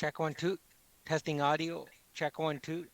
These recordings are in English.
Check one, two. Testing audio. Check one, two.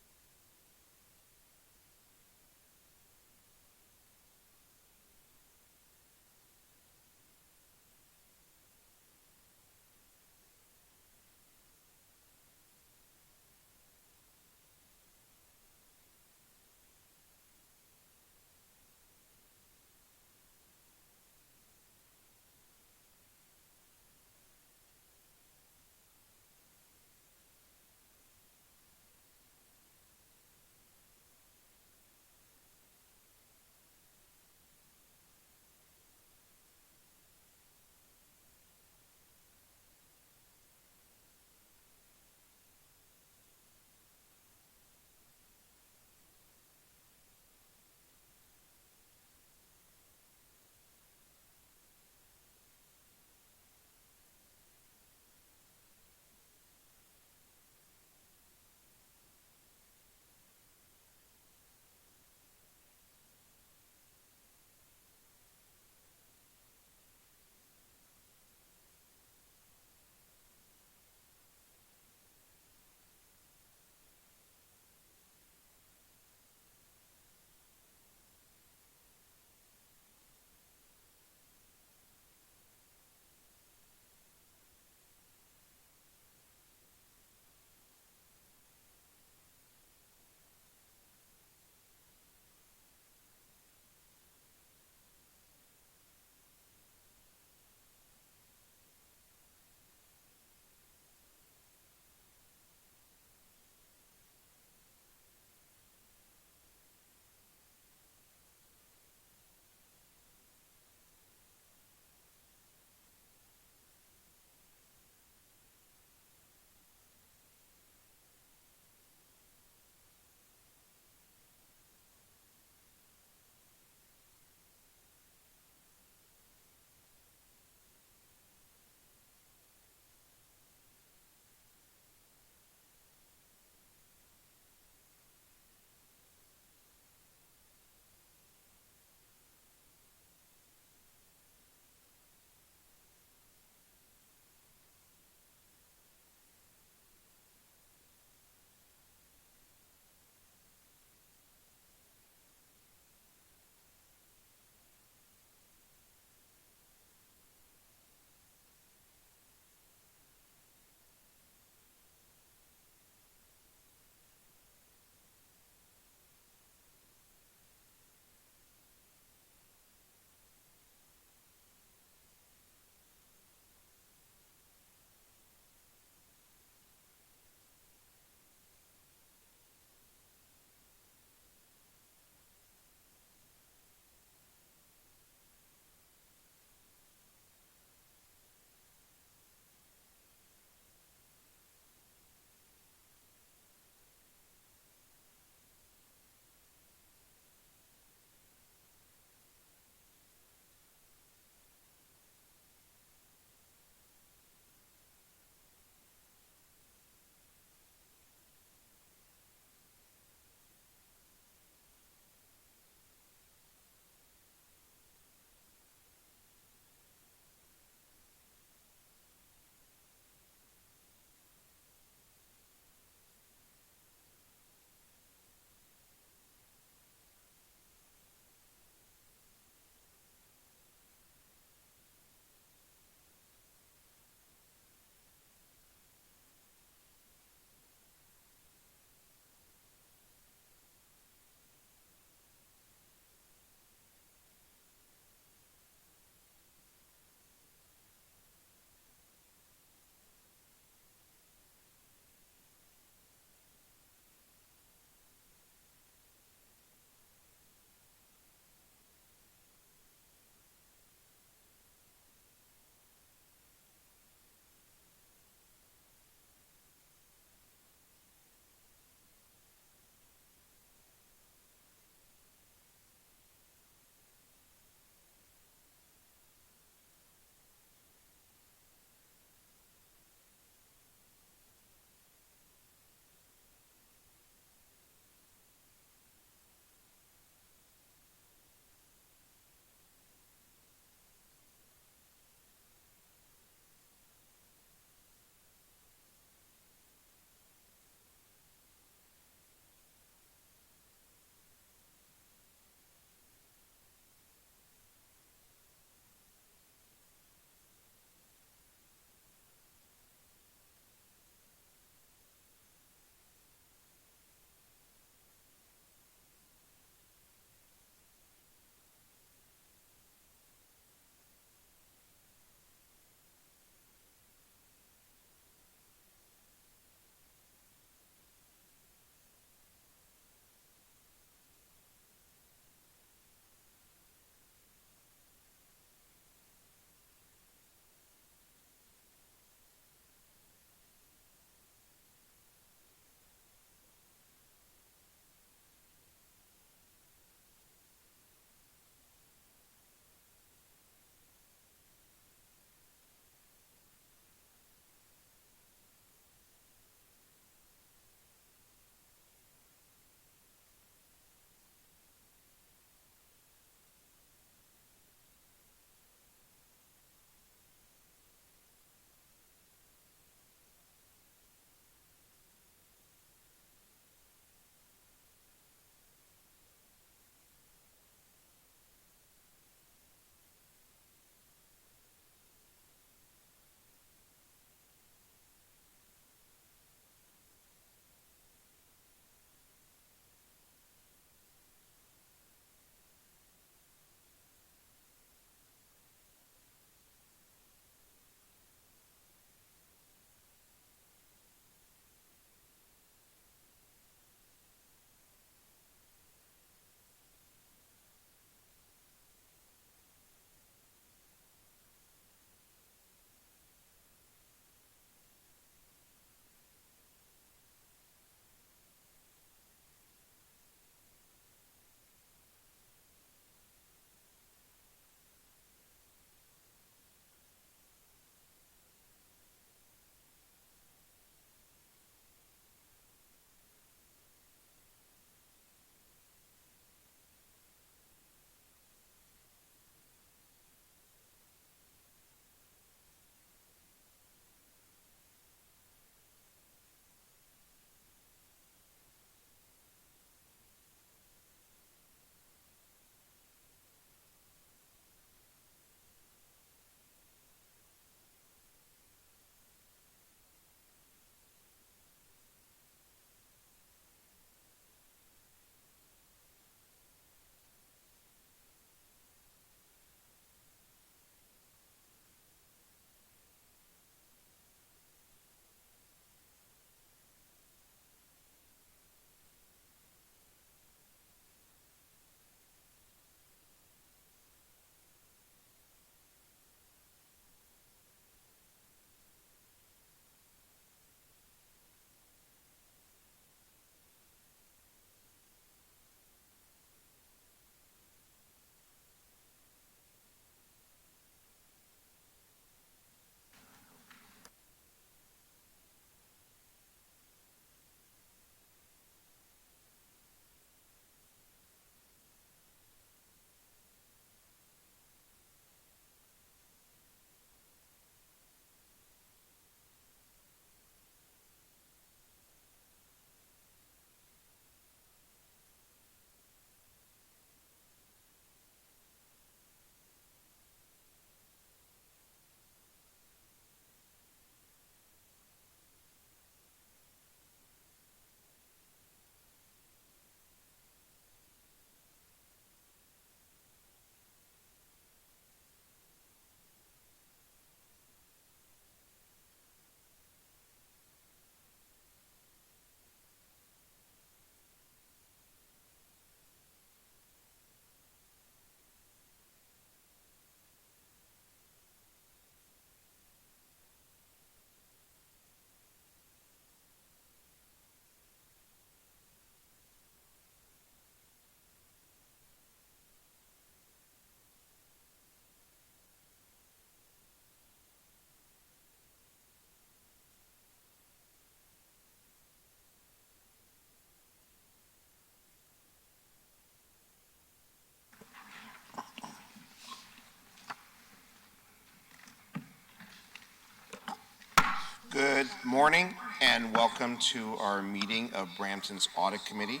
morning and welcome to our meeting of Brampton's Audit Committee.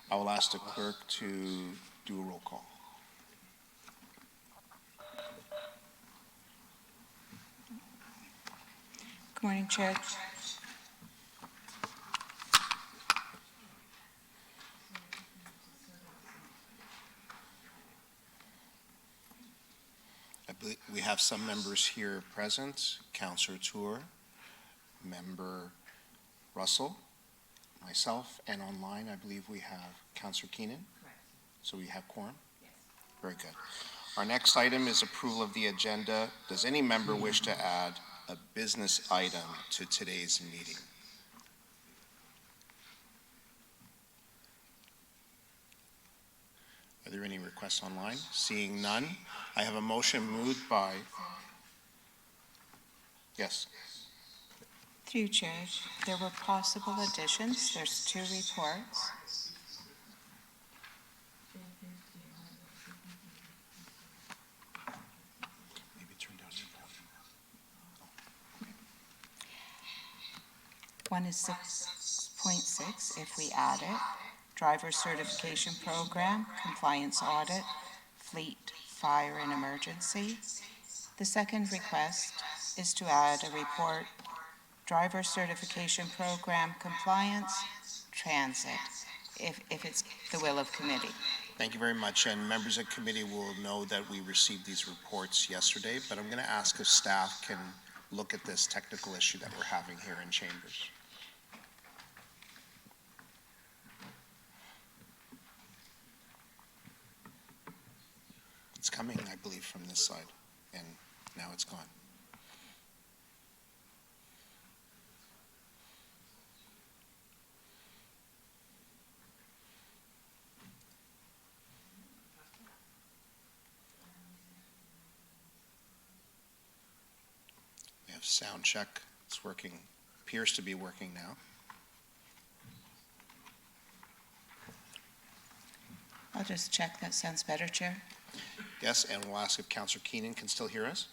I will ask the clerk to do a roll call. Good morning, Chair. I believe we have some members here present. Councillor Tour, Member Russell, myself, and online I believe we have Councillor Keenan. Correct. So we have quorum? Yes. Very good. Our next item is approval of the agenda. Does any member wish to add a business item to today's meeting? Are there any requests online? Seeing none, I have a motion moved by, yes. Through you, Chair, there were possible additions. There's 2 reports. Maybe turn down your volume. One is 6.6, if we add it, driver certification program, compliance audit, fleet, fire and emergency. The second request is to add a report, driver certification program, compliance, transit, if it's the will of committee. Thank you very much, and members of committee will know that we received these reports yesterday, but I'm going to ask if staff can look at this technical issue that we're having here in chambers. It's coming, I believe, from this side, and now it's gone. We have sound check. It's working, appears to be working now. I'll just check. That sounds better, Chair. Yes, and we'll ask if Councillor Keenan can still hear us.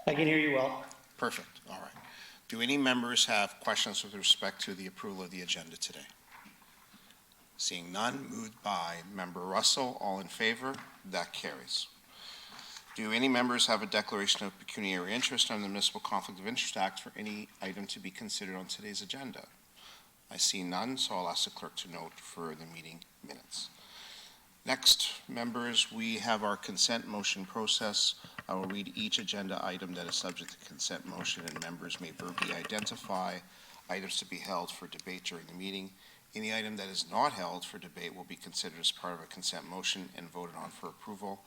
I can hear you well. Perfect, all right. Do any members have questions with respect to the approval of the agenda today? Seeing none, moved by Member Russell. All in favor? That carries. Do any members have a declaration of pecuniary interest under the Municipal Conflict of Interest Act for any item to be considered on today's agenda? I see none, so I'll ask the clerk to note for the meeting minutes. Next, members, we have our consent motion process. I will read each agenda item that is subject to consent motion, and members may verbally identify items to be held for debate during the meeting. Any item that is not held for debate will be considered as part of a consent motion and voted on for approval.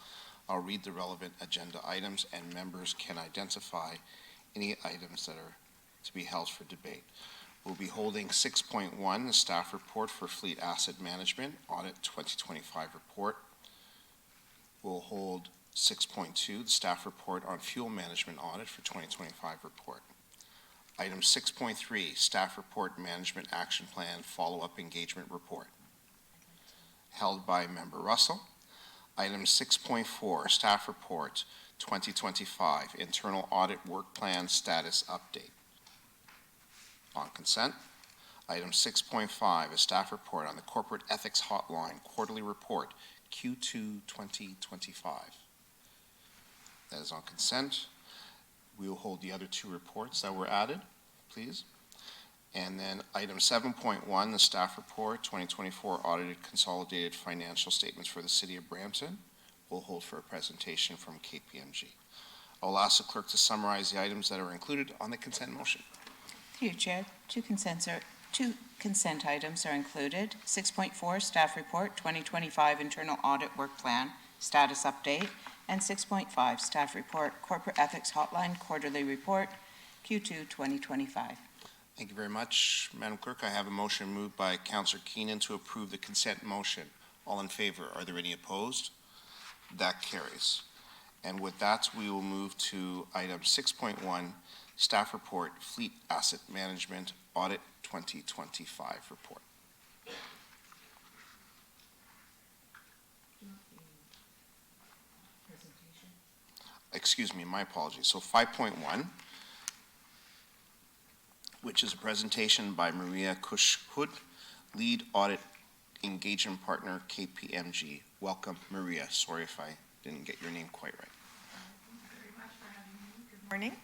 I'll read the relevant agenda items, and members can identify any items that are to be held for debate. We'll be holding 6.1, the staff report for fleet asset management, audit 2025 report. We'll hold 6.2, the staff report on fuel management audit for 2025 report. Item 6.3, staff report management action plan follow-up engagement report, held by Member Russell. Item 6.4, staff report 2025 internal audit work plan status update. On consent. Item 6.5, a staff report on the Corporate Ethics Hotline Quarterly Report, Q2 2025. That is on consent. We will hold the other 2 reports that were added, please. And then item 7.1, the staff report, 2024 audited consolidated financial statements for the City of Brampton. We'll hold for a presentation from KPMG. I'll ask the clerk to summarize the items that are included on the consent motion. Through you, Chair, 2 consent items are included. 6.4, staff report, 2025 internal audit work plan, status update, and 6.5, staff report, corporate ethics hotline quarterly report, Q2 2025. Thank you very much, Madam Clerk. I have a motion moved by Councillor Keenan to approve the consent motion. All in favor? Are there any opposed? That carries. And with that, we will move to item 6.1, staff report, fleet asset management audit 2025 report. Excuse me, my apologies. So 5.1, which is a presentation by Maria Kush-Hood, Lead Audit Engagement Partner, KPMG. Welcome, Maria. Sorry if I didn't get your name quite right. Thank you very much for having me. Good morning.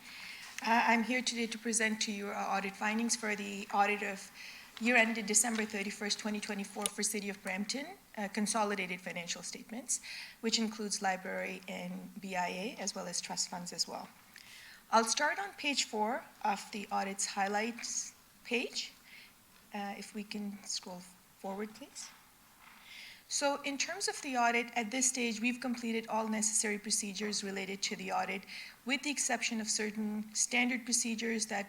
I'm here today to present to you our audit findings for the audit of year ended December 31st, 2024 for City of Brampton, consolidated financial statements, which includes library and BIA, as well as trust funds as well. I'll start on page 4 of the audit's highlights page. If we can scroll forward, please. So in terms of the audit, at this stage, we've completed all necessary procedures related to the audit, with the exception of certain standard procedures that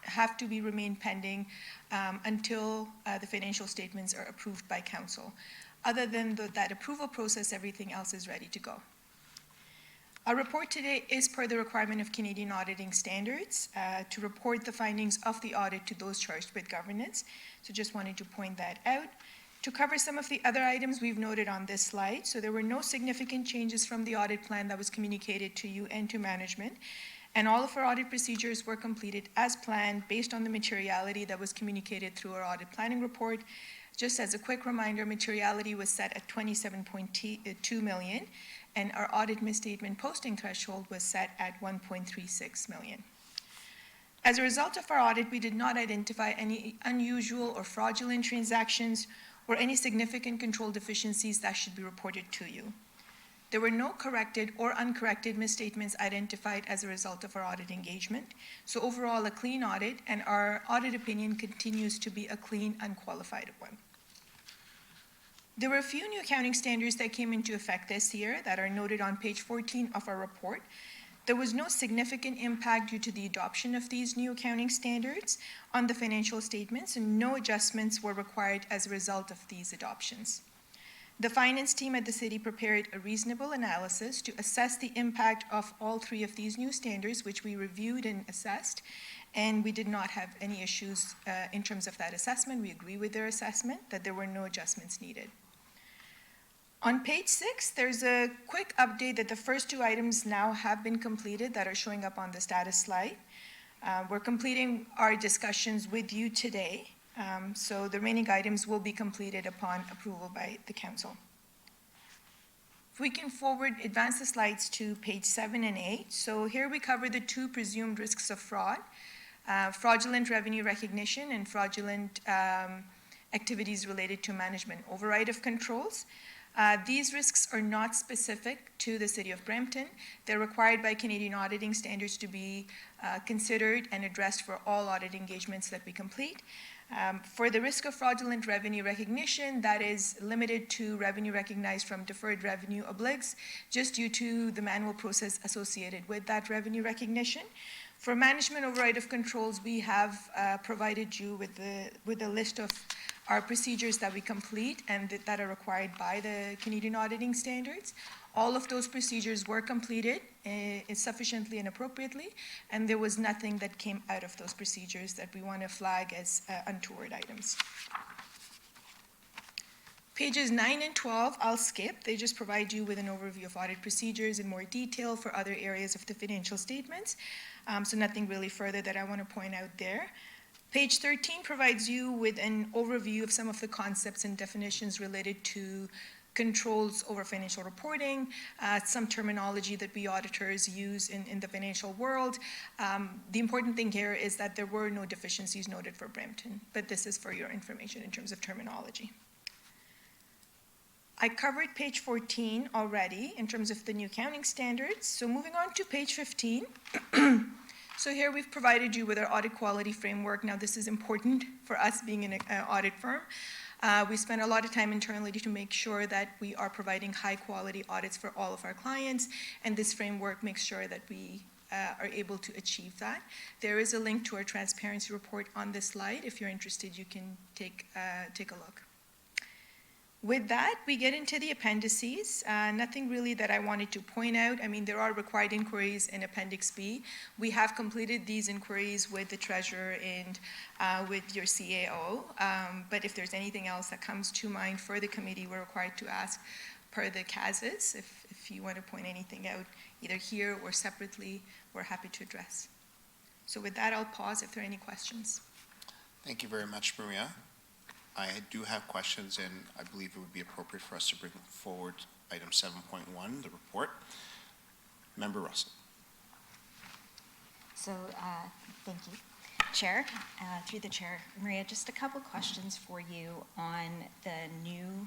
have to be remain pending until the financial statements are approved by council. Other than that approval process, everything else is ready to go. Our report today is per the requirement of Canadian auditing standards to report the findings of the audit to those charged with governance. So just wanted to point that out. To cover some of the other items we've noted on this slide, so there were no significant changes from the audit plan that was communicated to you and to management, and all of our audit procedures were completed as planned based on the materiality that was communicated through our audit planning report. Just as a quick reminder, materiality was set at 27.2 million, and our audit misstatement posting threshold was set at 1.36 million. As a result of our audit, we did not identify any unusual or fraudulent transactions or any significant control deficiencies that should be reported to you. There were no corrected or uncorrected misstatements identified as a result of our audit engagement. So overall, a clean audit, and our audit opinion continues to be a clean, unqualified one. There were a few new accounting standards that came into effect this year that are noted on page 14 of our report. There was no significant impact due to the adoption of these new accounting standards on the financial statements, and no adjustments were required as a result of these adoptions. The finance team at the city prepared a reasonable analysis to assess the impact of all 3 of these new standards, which we reviewed and assessed, and we did not have any issues in terms of that assessment. We agree with their assessment that there were no adjustments needed. On page 6, there's a quick update that the first 2 items now have been completed that are showing up on the status slide. We're completing our discussions with you today, so the remaining items will be completed upon approval by the council. If we can advance the slides to page 7 and 8. So here we cover the 2 presumed risks of fraud, fraudulent revenue recognition and fraudulent activities related to management override of controls. These risks are not specific to the City of Brampton. They're required by Canadian auditing standards to be considered and addressed for all audit engagements that we complete. For the risk of fraudulent revenue recognition, that is limited to revenue recognized from deferred revenue obligs, just due to the manual process associated with that revenue recognition. For management override of controls, we have provided you with a list of our procedures that we complete and that are required by the Canadian auditing standards. All of those procedures were completed sufficiently and appropriately, and there was nothing that came out of those procedures that we want to flag as untoward items. Pages 9 and 12, I'll skip. They just provide you with an overview of audit procedures in more detail for other areas of the financial statements. So nothing really further that I want to point out there. Page 13 provides you with an overview of some of the concepts and definitions related to controls over financial reporting, some terminology that we auditors use in the financial world. The important thing here is that there were no deficiencies noted for Brampton, but this is for your information in terms of terminology. I covered page 14 already in terms of the new accounting standards. So moving on to page 15. So here we've provided you with our audit quality framework. Now this is important for us being an audit firm. We spend a lot of time internally to make sure that we are providing high quality audits for all of our clients, and this framework makes sure that we are able to achieve that. There is a link to our transparency report on this slide. If you're interested, you can take a look. With that, we get into the appendices. Nothing really that I wanted to point out. I mean, there are required inquiries in Appendix B. We have completed these inquiries with the treasurer and with your CAO. But if there's anything else that comes to mind for the committee, we're required to ask per the CASs. If you want to point anything out, either here or separately, we're happy to address. So with that, I'll pause if there are any questions. Thank you very much, Maria. I do have questions, and I believe it would be appropriate for us to bring forward item 7.1, the report. Member Russell. So, thank you. Chair, through the chair, Maria, just a couple questions for you on the new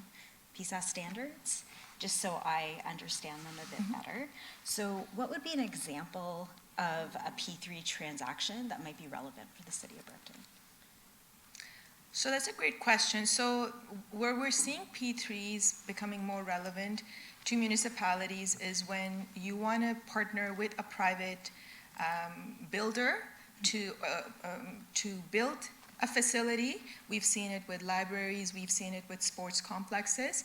PSAS standards, just so I understand them a bit better. So what would be an example of a P3 transaction that might be relevant for the city of Brampton? So that's a great question. So where we're seeing P3s becoming more relevant to municipalities is when you want to partner with a private builder to build a facility. We've seen it with libraries, we've seen it with sports complexes,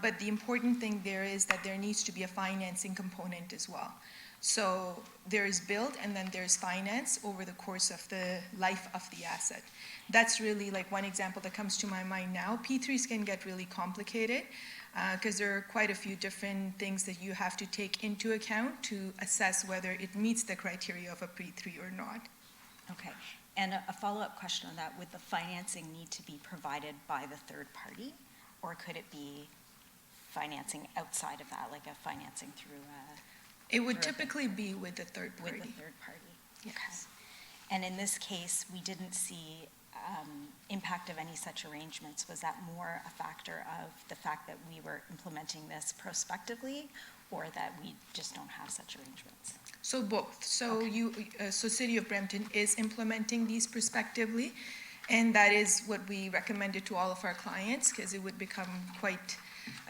but the important thing there is that there needs to be a financing component as well. So there is build and then there's finance over the course of the life of the asset. That's really like one example that comes to my mind now. P3s can get really complicated because there are quite a few different things that you have to take into account to assess whether it meets the criteria of a P3 or not. Okay, and a follow-up question on that, would the financing need to be provided by the third party? Or could it be financing outside of that, like a financing through It would Terrific. typically be with the third party. with the third party? Yes. Okay. And in this case, we didn't see impact of any such arrangements. Was that more a factor of the fact that we were implementing this prospectively, or that we just don't have such arrangements? So both. So Okay. so City of Brampton is implementing these prospectively, and that is what we recommended to all of our clients, because it would become quite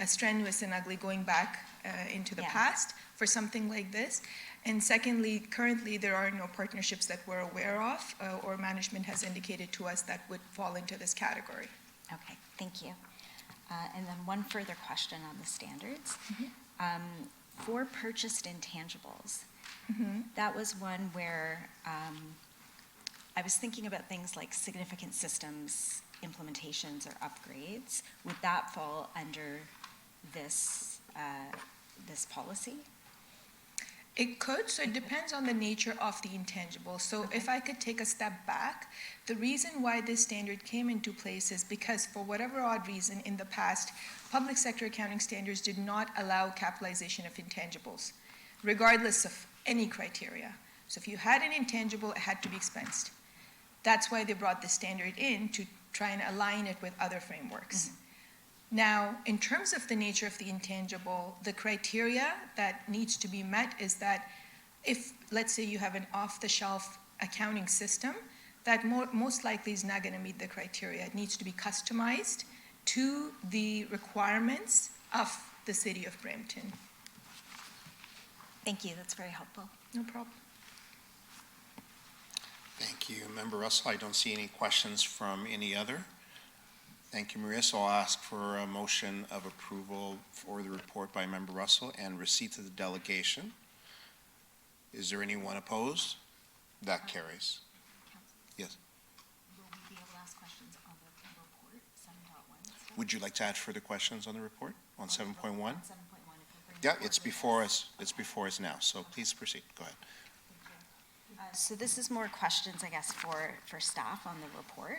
strenuous and ugly going back into the Yeah. past for something like this. And secondly, currently, there are no partnerships that we're aware of, or management has indicated to us that would fall into this category. Okay, thank you. And then one further question on the standards. For purchased intangibles, that was one where I was thinking about things like significant systems implementations or upgrades. Would that fall under this this policy? It could, so it depends on the nature of the intangible. So if I could take a step back, the reason why this standard came into place is because for whatever odd reason in the past, public sector accounting standards did not allow capitalization of intangibles, regardless of any criteria. So if you had an intangible, it had to be expensed. That's why they brought the standard in, to try and align it with other frameworks. Now, in terms of the nature of the intangible, the criteria that needs to be met is that if, let's say you have an off-the-shelf accounting system, that most likely is not going to meet the criteria. It needs to be customized to the requirements of the City of Brampton. Thank you, that's very helpful. No problem. Thank you, Member Russell. I don't see any questions from any other. Thank you, Maria. So I'll ask for a motion of approval for the report by Member Russell and receipt of the delegation. Is there anyone opposed? That carries. Yes. Will we be able to ask questions on the report, 7.1? Would you like to add further questions on the report on 7.1? 7.1, Yeah, it's before us. It's before us now. So please proceed. Go ahead. So this is more questions, I guess, for staff on the report.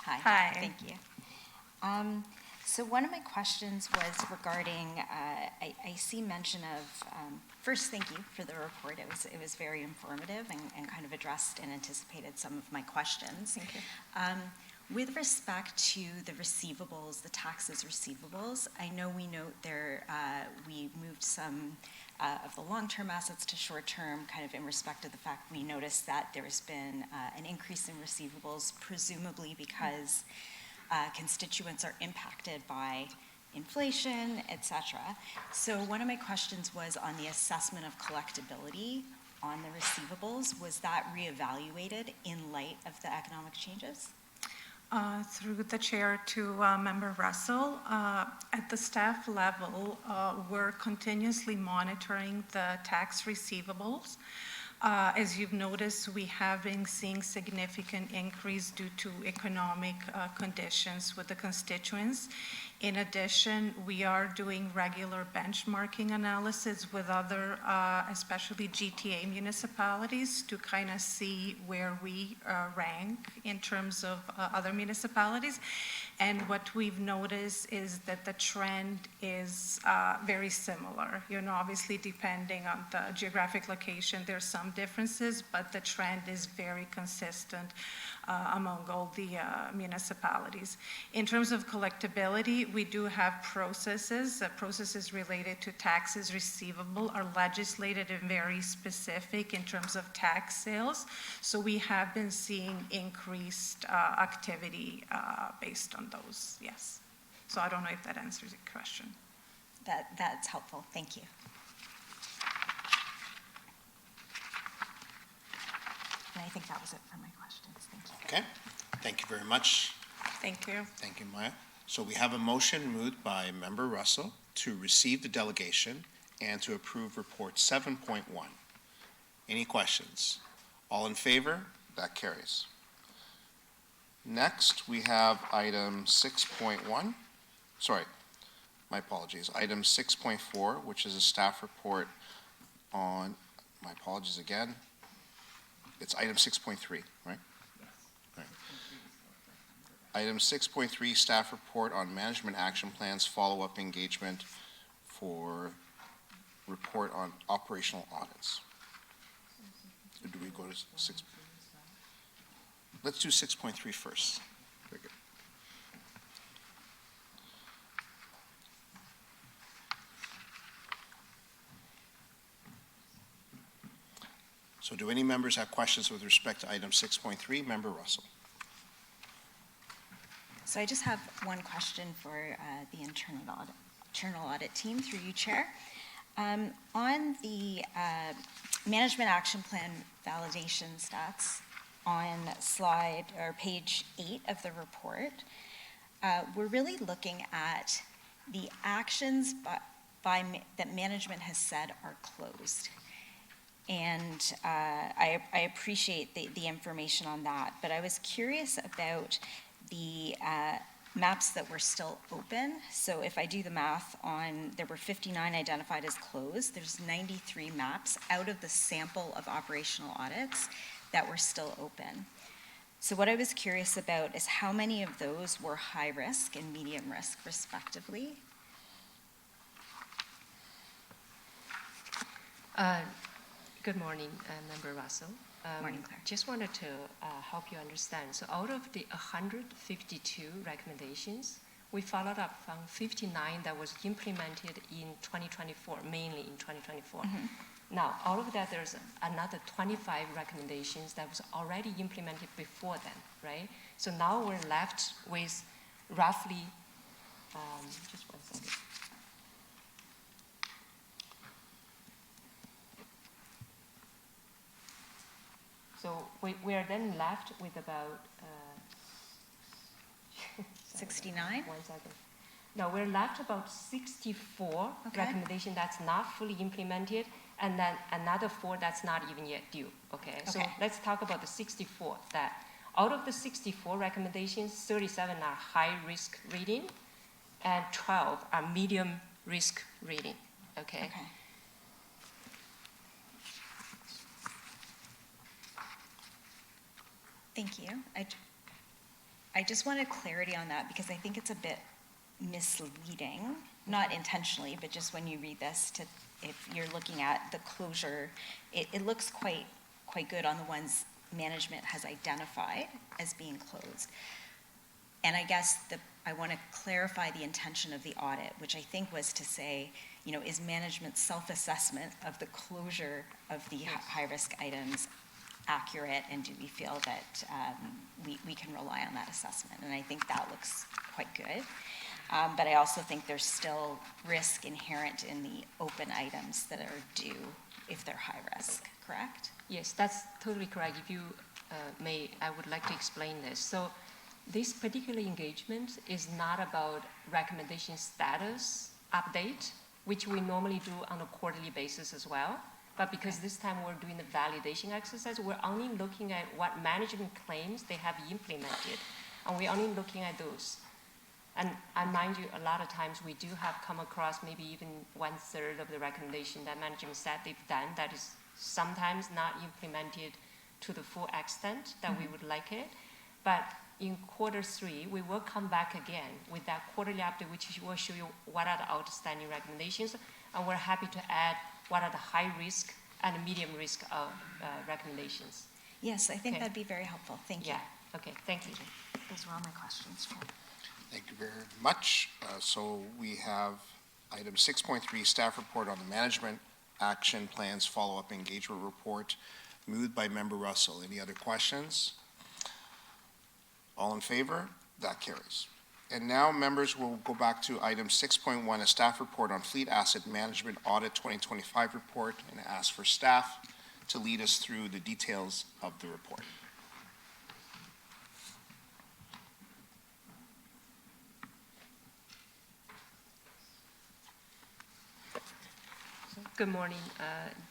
Hi. Hi. Thank you. So one of my questions was regarding, I see mention of, first, thank you for the report. It was very informative and kind of addressed and anticipated some of my questions. Thank you. With respect to the receivables, the taxes receivables, I know we note there, we moved some of the long-term assets to short-term, kind of in respect of the fact we noticed that there's been an increase in receivables, presumably because constituents are impacted by inflation, et cetera. So one of my questions was on the assessment of collectability on the receivables. Was that reevaluated in light of the economic changes? Through the chair to Member Russell, at the staff level, we're continuously monitoring the tax receivables. As you've noticed, we have been seeing significant increase due to economic conditions with the constituents. In addition, we are doing regular benchmarking analysis with other, especially GTA municipalities, to kind of see where we rank in terms of other municipalities. And what we've noticed is that the trend is very similar. Obviously, depending on the geographic location, there's some differences, but the trend is very consistent among all the municipalities. In terms of collectability, we do have processes. Processes related to taxes receivable are legislated and very specific in terms of tax sales. So we have been seeing increased activity based on those, yes. So I don't know if that answers your question. That's helpful. Thank you. And I think that was it for my questions. Thank you. Okay, thank you very much. Thank you. Thank you, Maya. So we have a motion moved by Member Russell to receive the delegation and to approve Report 7.1. Any questions? All in favor? That carries. Next, we have item 6.1. Sorry, my apologies. Item 6.4, which is a staff report on, my apologies again. It's item 6.3, right? Yes. Right. Item 6.3, staff report on management action plans, follow-up engagement for report on operational audits. Or do we go to 6? Let's do 6.3 first. Very good. So do any members have questions with respect to item 6.3? Member Russell. So I just have one question for the internal audit team through you, Chair. On the management action plan validation stats on slide or page 8 of the report, we're really looking at the actions that management has said are closed. And I appreciate the information on that, but I was curious about the maps that were still open. So if I do the math on, there were 59 identified as closed, there's 93 maps out of the sample of operational audits that were still open. So what I was curious about is how many of those were high risk and medium risk respectively? Good morning, Member Russell. Morning, Claire. Just wanted to help you understand. So out of the 152 recommendations, we followed up from 59 that was implemented in 2024, mainly in 2024. Mm-hmm. Now, out of that, there's another 25 recommendations that was already implemented before then, right? So now we're left with roughly, just one second. So we are then left with about 69? 1 second. No, we're left about 64 Okay. recommendation that's not fully implemented, and then another 4 that's not even yet due. Okay, so Okay. let's talk about the 64. That out of the 64 recommendations, 37 are high risk rating, and 12 are medium risk rating. Okay. Okay. Thank you. I just wanted clarity on that because I think it's a bit misleading, not intentionally, but just when you read this, if you're looking at the closure, it looks quite good on the ones management has identified as being closed. And I guess I want to clarify the intention of the audit, which I think was to say, is management's self-assessment of the closure of the high-risk items accurate, and do we feel that we can rely on that assessment? And I think that looks quite good. But I also think there's still risk inherent in the open items that are due if they're high risk, correct? Yes, that's totally correct. If you may, I would like to explain this. So this particular engagement is not about recommendation status update, which we normally do on a quarterly basis as well. But because this time we're doing the validation exercise, we're only looking at what management claims they have implemented, and we're only looking at those. And mind you, a lot of times we do have come across maybe even 1/3 of the recommendation that management said they've done that is sometimes not implemented to the full extent that we would like it. But in Q3, we will come back again with that quarterly update, which will show you what are the outstanding recommendations, and we're happy to add what are the high risk and medium risk of recommendations. Yes, I think Okay. that'd be very helpful. Thank you. Yeah, okay, thank you. Those were all my questions. Thank you very much. So we have item 6.3, staff report on the management action plans follow-up engagement report, moved by Member Russell. Any other questions? All in favor? That carries. And now, members, will go back to item 6.1, a staff report on fleet asset management audit 2025 report, and ask for staff to lead us through the details of the report. Good morning.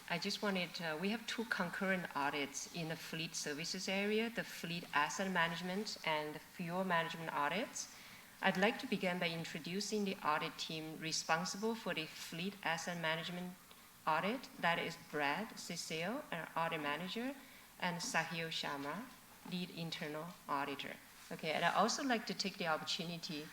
I just wanted, we have two concurrent audits in the fleet services area, the fleet asset management and the fuel management audits. I'd like to begin by introducing the audit team responsible for the fleet asset management audit. That is Brad Cecile, our audit manager, and Sahil Sharma, lead internal auditor. Okay, and I'd also like to take the opportunity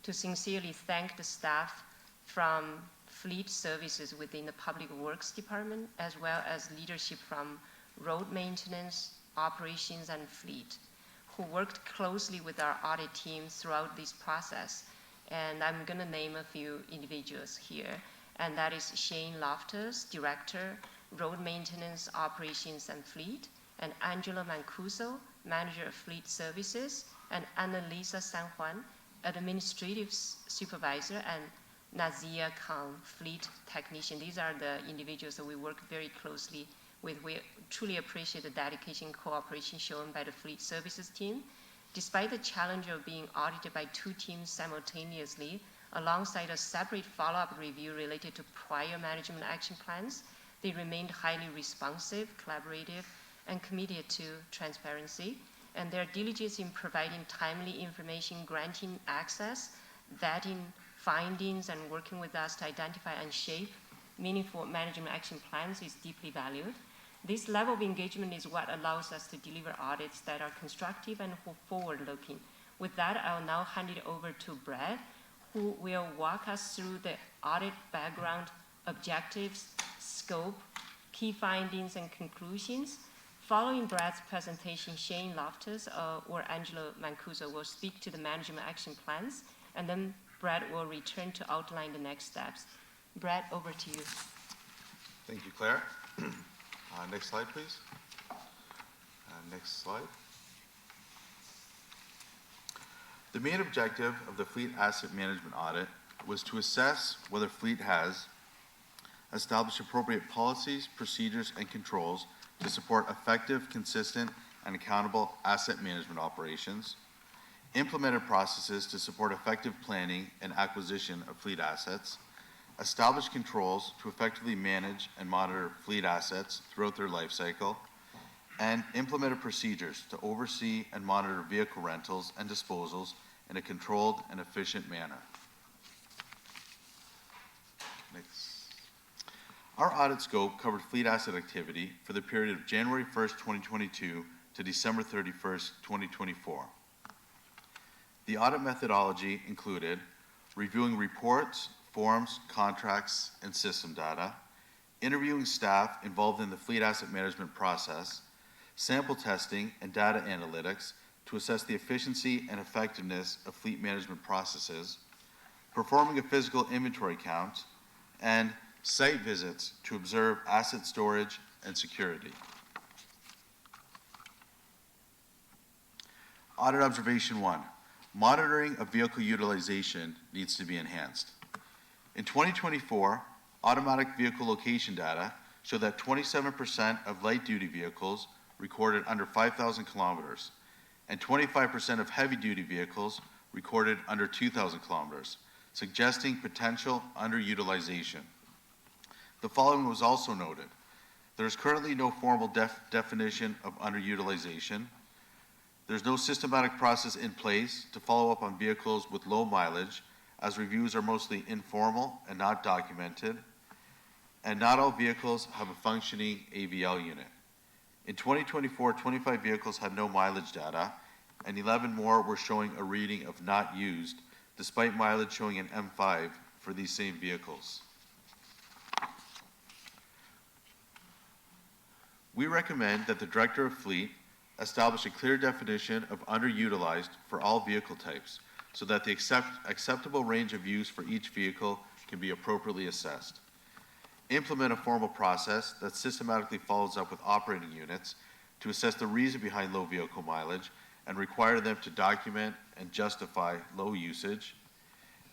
to sincerely thank the staff from fleet services within the Public Works Department, as well as leadership from road maintenance, operations, and fleet, who worked closely with our audit team throughout this process. And I'm gonna name a few individuals here, and that is Shane Loftus, Director, Road Maintenance, Operations, and Fleet, and Angela Mancuso, Manager of Fleet Services, and Annalisa San Juan, Administrative Supervisor, and Nazia Khan, Fleet Technician. These are the individuals that we work very closely with. We truly appreciate the dedication and cooperation shown by the Fleet Services team. Despite the challenge of being audited by two teams simultaneously, alongside a separate follow-up review related to prior management action plans, they remained highly responsive, collaborative, and committed to transparency. And their diligence in providing timely information, granting access, vetting findings, and working with us to identify and shape meaningful management action plans is deeply valued. This level of engagement is what allows us to deliver audits that are constructive and forward-looking. With that, I'll now hand it over to Brad, who will walk us through the audit background, objectives, scope, key findings, and conclusions. Following Brad's presentation, Shane Loftus or Angela Mancuso will speak to the management action plans, and then Brad will return to outline the next steps. Brad, over to you. Thank you, Claire. Next slide, please. Next slide. The main objective of the Fleet Asset Management Audit was to assess whether Fleet has established appropriate policies, procedures, and controls to support effective, consistent, and accountable asset management operations, implemented processes to support effective planning and acquisition of fleet assets, established controls to effectively manage and monitor fleet assets throughout their life cycle, and implemented procedures to oversee and monitor vehicle rentals and disposals in a controlled and efficient manner. Next. Our audit scope covered fleet asset activity for the period of January 1st, 2022 to December 31st, 2024. The audit methodology included reviewing reports, forms, contracts, and system data, interviewing staff involved in the fleet asset management process, sample testing and data analytics to assess the efficiency and effectiveness of fleet management processes, performing a physical inventory count, and site visits to observe asset storage and security. Audit observation 1. Monitoring of vehicle utilization needs to be enhanced. In 2024, automatic vehicle location data showed that 27% of light-duty vehicles recorded under 5,000 kilometers, and 25% of heavy-duty vehicles recorded under 2,000 kilometers, suggesting potential underutilization. The following was also noted. There is currently no formal definition of underutilization. There's no systematic process in place to follow up on vehicles with low mileage, as reviews are mostly informal and not documented, and not all vehicles have a functioning AVL unit. In 2024, 25 vehicles had no mileage data, and 11 more were showing a reading of not used, despite mileage showing an M5 for these same vehicles. We recommend that the Director of Fleet establish a clear definition of underutilized for all vehicle types so that the acceptable range of use for each vehicle can be appropriately assessed. Implement a formal process that systematically follows up with operating units to assess the reason behind low vehicle mileage and require them to document and justify low usage,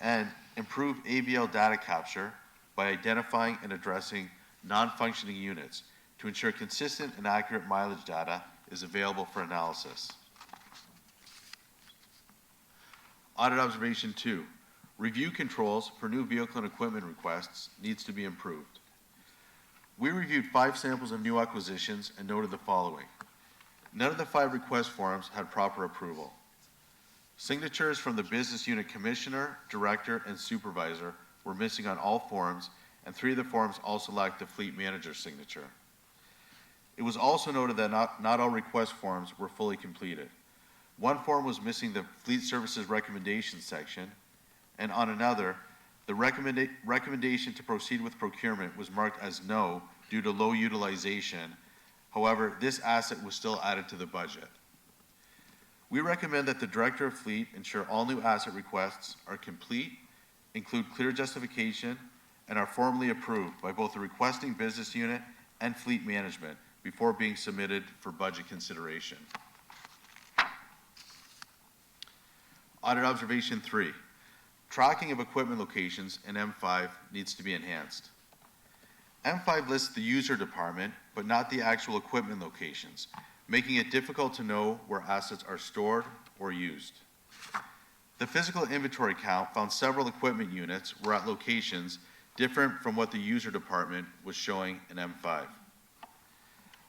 and improve AVL data capture by identifying and addressing non-functioning units to ensure consistent and accurate mileage data is available for analysis. Audit observation 2, review controls for new vehicle and equipment requests needs to be improved. We reviewed 5 samples of new acquisitions and noted the following. None of the 5 request forms had proper approval. Signatures from the business unit commissioner, director, and supervisor were missing on all forms, and 3 of the forms also lacked the fleet manager's signature. It was also noted that not all request forms were fully completed. One form was missing the fleet services recommendation section, and on another, the recommendation to proceed with procurement was marked as no due to low utilization. However, this asset was still added to the budget. We recommend that the Director of Fleet ensure all new asset requests are complete, include clear justification, and are formally approved by both the requesting business unit and fleet management before being submitted for budget consideration. Audit observation 3, tracking of equipment locations in M5 needs to be enhanced. M5 lists the user department, but not the actual equipment locations, making it difficult to know where assets are stored or used. The physical inventory count found several equipment units were at locations different from what the user department was showing in M5.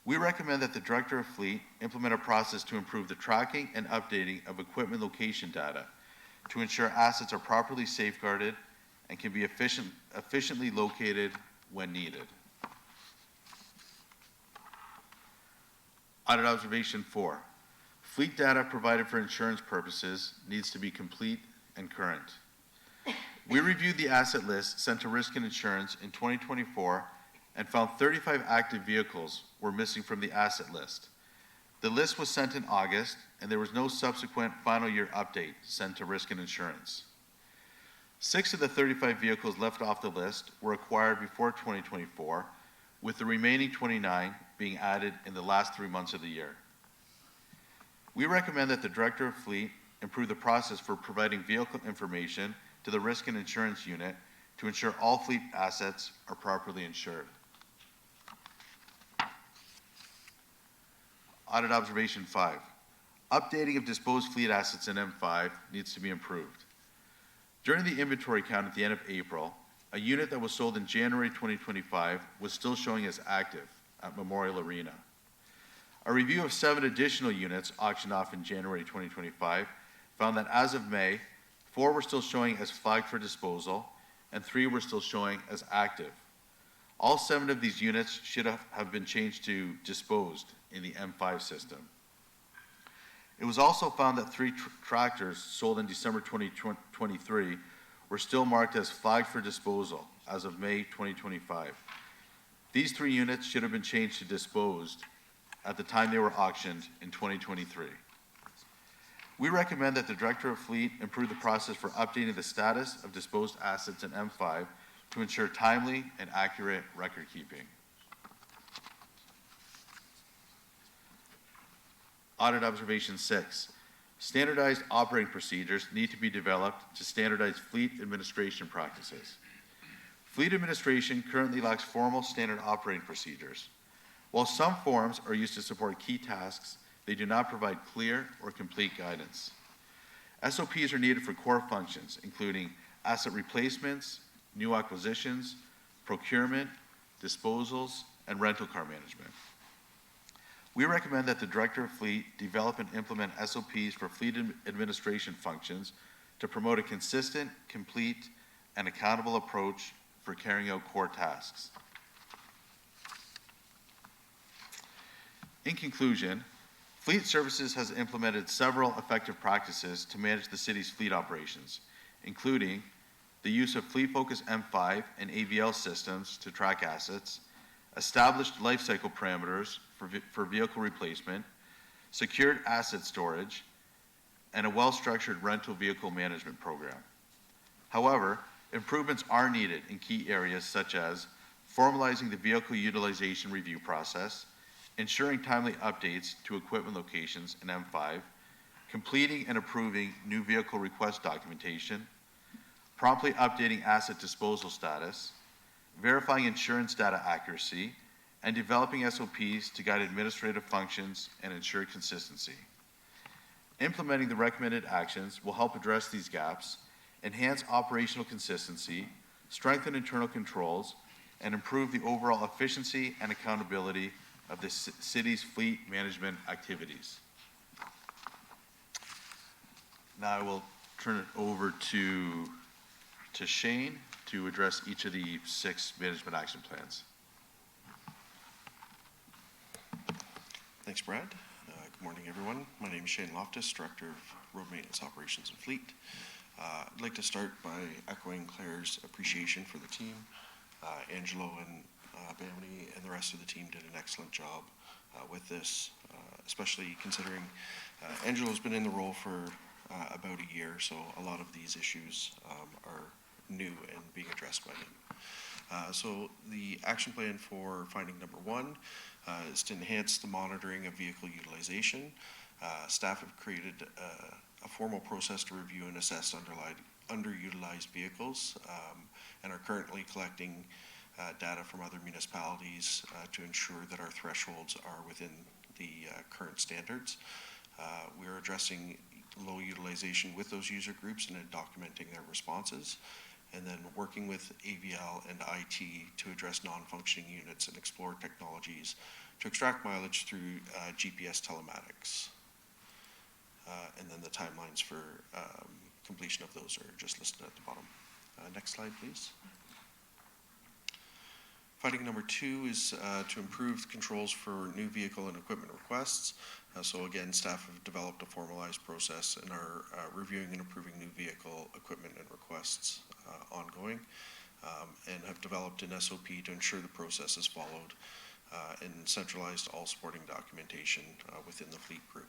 We recommend that the Director of Fleet implement a process to improve the tracking and updating of equipment location data to ensure assets are properly safeguarded and can be efficiently located when needed. Audit observation 4, fleet data provided for insurance purposes needs to be complete and current. We reviewed the asset list sent to Risk and Insurance in 2024 and found 35 active vehicles were missing from the asset list. The list was sent in August, and there was no subsequent final year update sent to Risk and Insurance. 6 of the 35 vehicles left off the list were acquired before 2024, with the remaining 29 being added in the last 3 months of the year. We recommend that the Director of Fleet improve the process for providing vehicle information to the Risk and Insurance Unit to ensure all fleet assets are properly insured. Audit observation 5, updating of disposed fleet assets in M5 needs to be improved. During the inventory count at the end of April, a unit that was sold in January 2025 was still showing as active at Memorial Arena. A review of 7 additional units auctioned off in January 2025 found that as of May, 4 were still showing as flagged for disposal and 3 were still showing as active. All 7 of these units should have been changed to disposed in the M5 system. It was also found that 3 tractors sold in December 2023 were still marked as flagged for disposal as of May 2025. These 3 units should have been changed to disposed at the time they were auctioned in 2023. We recommend that the Director of Fleet improve the process for updating the status of disposed assets in M5 to ensure timely and accurate record keeping. Audit observation 6, standardized operating procedures need to be developed to standardize fleet administration practices. Fleet administration currently lacks formal standard operating procedures. While some forms are used to support key tasks, they do not provide clear or complete guidance. SOPs are needed for core functions, including asset replacements, new acquisitions, procurement, disposals, and rental car management. We recommend that the Director of Fleet develop and implement SOPs for fleet administration functions to promote a consistent, complete, and accountable approach for carrying out core tasks. In conclusion, Fleet Services has implemented several effective practices to manage the city's fleet operations, including the use of fleet-focused M5 and AVL systems to track assets, established life cycle parameters for vehicle replacement, secured asset storage, and a well-structured rental vehicle management program. However, improvements are needed in key areas such as formalizing the vehicle utilization review process, ensuring timely updates to equipment locations in M5, completing and approving new vehicle request documentation, promptly updating asset disposal status, verifying insurance data accuracy, and developing SOPs to guide administrative functions and ensure consistency. Implementing the recommended actions will help address these gaps, enhance operational consistency, strengthen internal controls, and improve the overall efficiency and accountability of the city's fleet management activities. Now I will turn it over to Shane to address each of the 6 management action plans. Thanks, Brad. Good morning, everyone. My name is Shane Loftus, Director of Road Maintenance Operations and Fleet. I'd like to start by echoing Claire's appreciation for the team. Angelo and Bamini and the rest of the team did an excellent job with this, especially considering Angelo's been in the role for about a year, so a lot of these issues are new and being addressed by him. So the action plan for finding number 1 is to enhance the monitoring of vehicle utilization. Staff have created a formal process to review and assess underutilized vehicles and are currently collecting data from other municipalities to ensure that our thresholds are within the current standards. We are addressing low utilization with those user groups and documenting their responses, and then working with AVL and IT to address non-functioning units and explore technologies to extract mileage through GPS telematics. And then the timelines for completion of those are just listed at the bottom. Next slide, please. Finding number 2 is to improve controls for new vehicle and equipment requests. So again, staff have developed a formalized process and are reviewing and approving new vehicle, equipment, and requests ongoing, and have developed an SOP to ensure the process is followed and centralized all supporting documentation within the fleet group.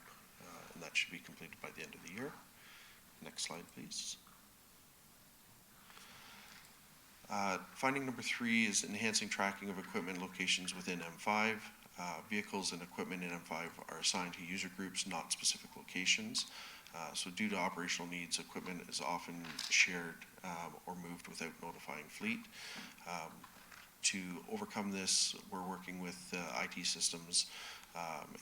And that should be completed by the end of the year. Next slide, please. Finding number 3 is enhancing tracking of equipment locations within M5. Vehicles and equipment in M5 are assigned to user groups, not specific locations. So due to operational needs, equipment is often shared or moved without notifying fleet. To overcome this, we're working with IT systems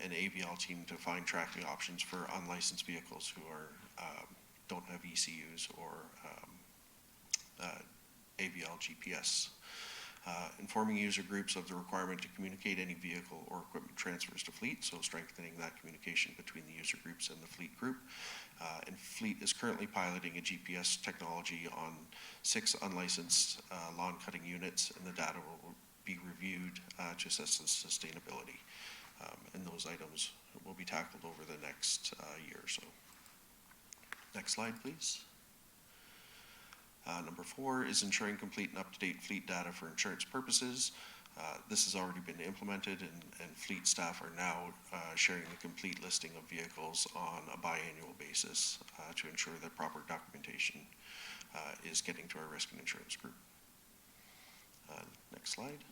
and AVL team to find tracking options for unlicensed vehicles who don't have ECUs or AVL GPS. Informing user groups of the requirement to communicate any vehicle or equipment transfers to fleet, so strengthening that communication between the user groups and the fleet group. And fleet is currently piloting a GPS technology on 6 unlicensed lawn cutting units, and the data will be reviewed to assess the sustainability. And those items will be tackled over the next year or so. Next slide, please. Number 4 is ensuring complete and up-to-date fleet data for insurance purposes. This has already been implemented, and fleet staff are now sharing the complete listing of vehicles on a biannual basis to ensure that proper documentation is getting to our risk and insurance group. Next slide.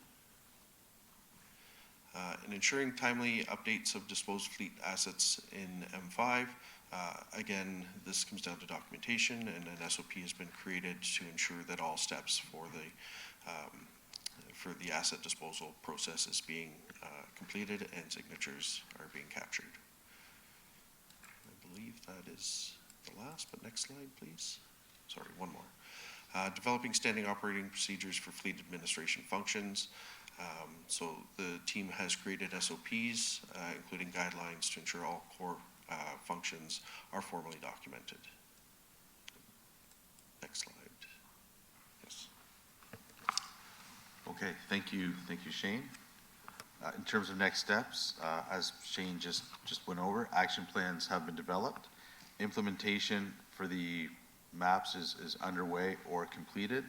And ensuring timely updates of disposed fleet assets in M5. Again, this comes down to documentation, and an SOP has been created to ensure that all steps for the asset disposal process is being completed and signatures are being captured. I believe that is the last, but next slide, please. Sorry, one more. Developing standing operating procedures for fleet administration functions. So the team has created SOPs, including guidelines to ensure all core functions are formally documented. Next slide. Yes. Okay, thank you, Shane. In terms of next steps, as Shane just went over, action plans have been developed. Implementation for the maps is underway or completed,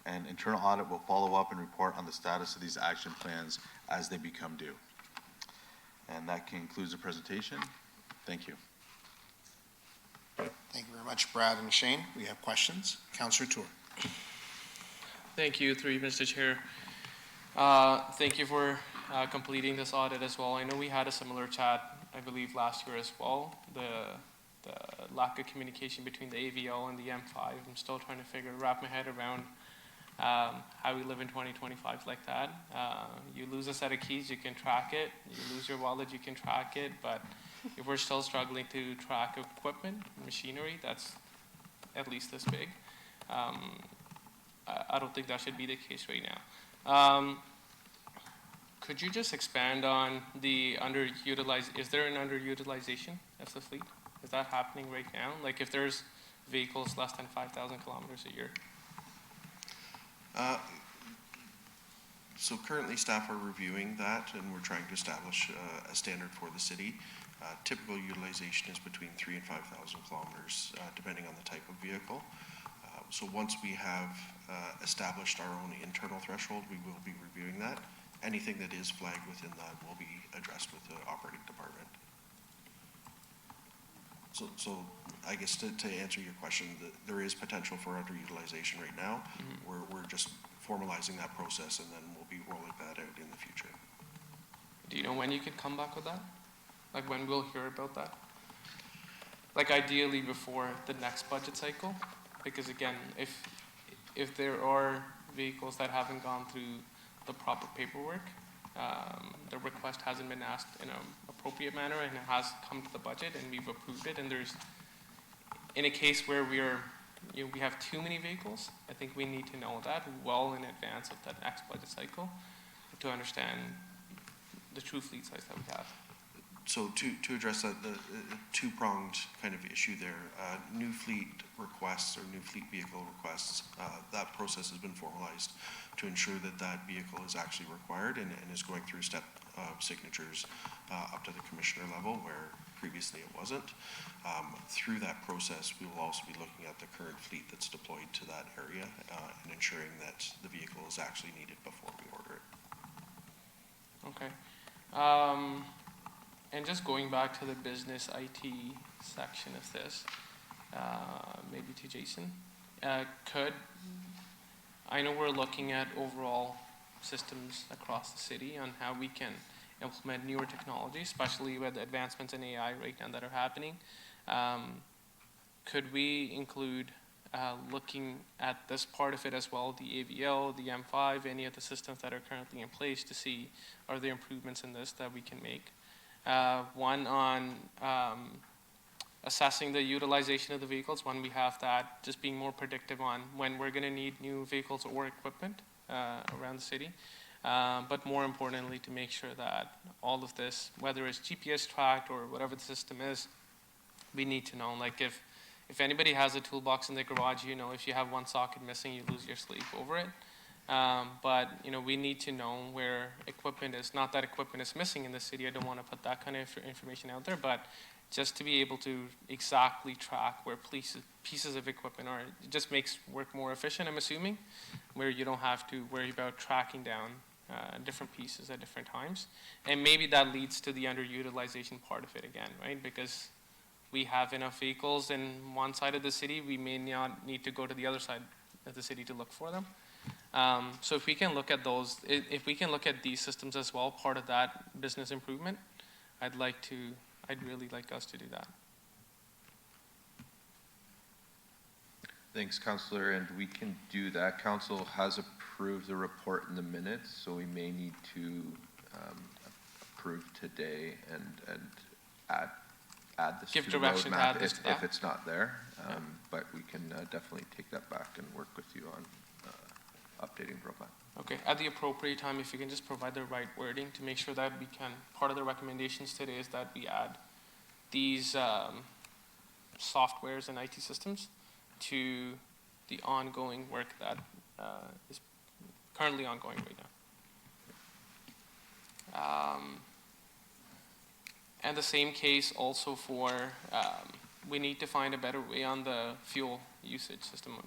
and internal audit will follow up and report on the status of these action plans as they become due. And that concludes the presentation. Thank you. Thank you very much, Brad and Shane. We have questions. Councillor Tour. Thank you, through you, Mr. Chair. Thank you for completing this audit as well. I know we had a similar chat, I believe, last year as well. The lack of communication between the AVL and the M5. I'm still trying to wrap my head around how we live in 2025 like that. You lose a set of keys, you can track it. You lose your wallet, you can track it. But if we're still struggling to track equipment, machinery, that's at least this big. I don't think that should be the case right now. Could you just expand on the is there an underutilization of the fleet? Is that happening right now? Like if there's vehicles less than 5,000 kilometers a year? So currently staff are reviewing that, and we're trying to establish a standard for the city. Typical utilization is between 3,000 and 5,000 kilometers, depending on the type of vehicle. So once we have established our own internal threshold, we will be reviewing that. Anything that is flagged within that will be addressed with the operating department. So I guess to answer your question, there is potential for underutilization right now. Mm-hmm. We're just formalizing that process, and then we'll be rolling that out in the future. Do you know when you could come back with that? Like when we'll hear about that? Like ideally before the next budget cycle? Because again, if there are vehicles that haven't gone through the proper paperwork, the request hasn't been asked in an appropriate manner, and it has come to the budget and we've approved it, and there's, in a case where we have too many vehicles, I think we need to know that well in advance of that next budget cycle to understand the true fleet size that we have. So to address that, the two-pronged kind of issue there, new fleet requests or new fleet vehicle requests, that process has been formalized to ensure that that vehicle is actually required and is going through a step of signatures up to the commissioner level where previously it wasn't. Through that process, we will also be looking at the current fleet that's deployed to that area and ensuring that the vehicle is actually needed before we order it. Okay. And just going back to the business IT section of this, maybe to Jason, I know we're looking at overall systems across the city on how we can implement newer technology, especially with advancements in AI right now that are happening. Could we include looking at this part of it as well, the AVL, the M5, any of the systems that are currently in place to see are there improvements in this that we can make? One on assessing the utilization of the vehicles when we have that, just being more predictive on when we're going to need new vehicles or equipment around the city. But more importantly, to make sure that all of this, whether it's GPS tracked or whatever the system is, we need to know. Like if anybody has a toolbox in the garage, you know, if you have one socket missing, you lose your sleep over it. But we need to know where equipment is. Not that equipment is missing in the city. I don't want to put that kind of information out there, but just to be able to exactly track where pieces of equipment are. It just makes work more efficient, I'm assuming, where you don't have to worry about tracking down different pieces at different times. And maybe that leads to the underutilization part of it again, right? Because we have enough vehicles in one side of the city, we may not need to go to the other side of the city to look for them. So if we can look at those, if we can look at these systems as well, part of that business improvement, I'd really like us to do that. Thanks, Councillor, and we can do that. Council has approved the report in the minutes, so we may need to approve today and add this Give to the direction to add this roadmap to that. if it's not there. But we can definitely take that back and work with you on updating the roadmap. Okay, at the appropriate time, if you can just provide the right wording to make sure that we can, part of the recommendations today is that we add these softwares and IT systems to the ongoing work that is currently ongoing right now. And the same case also for, we need to find a better way on the fuel usage system,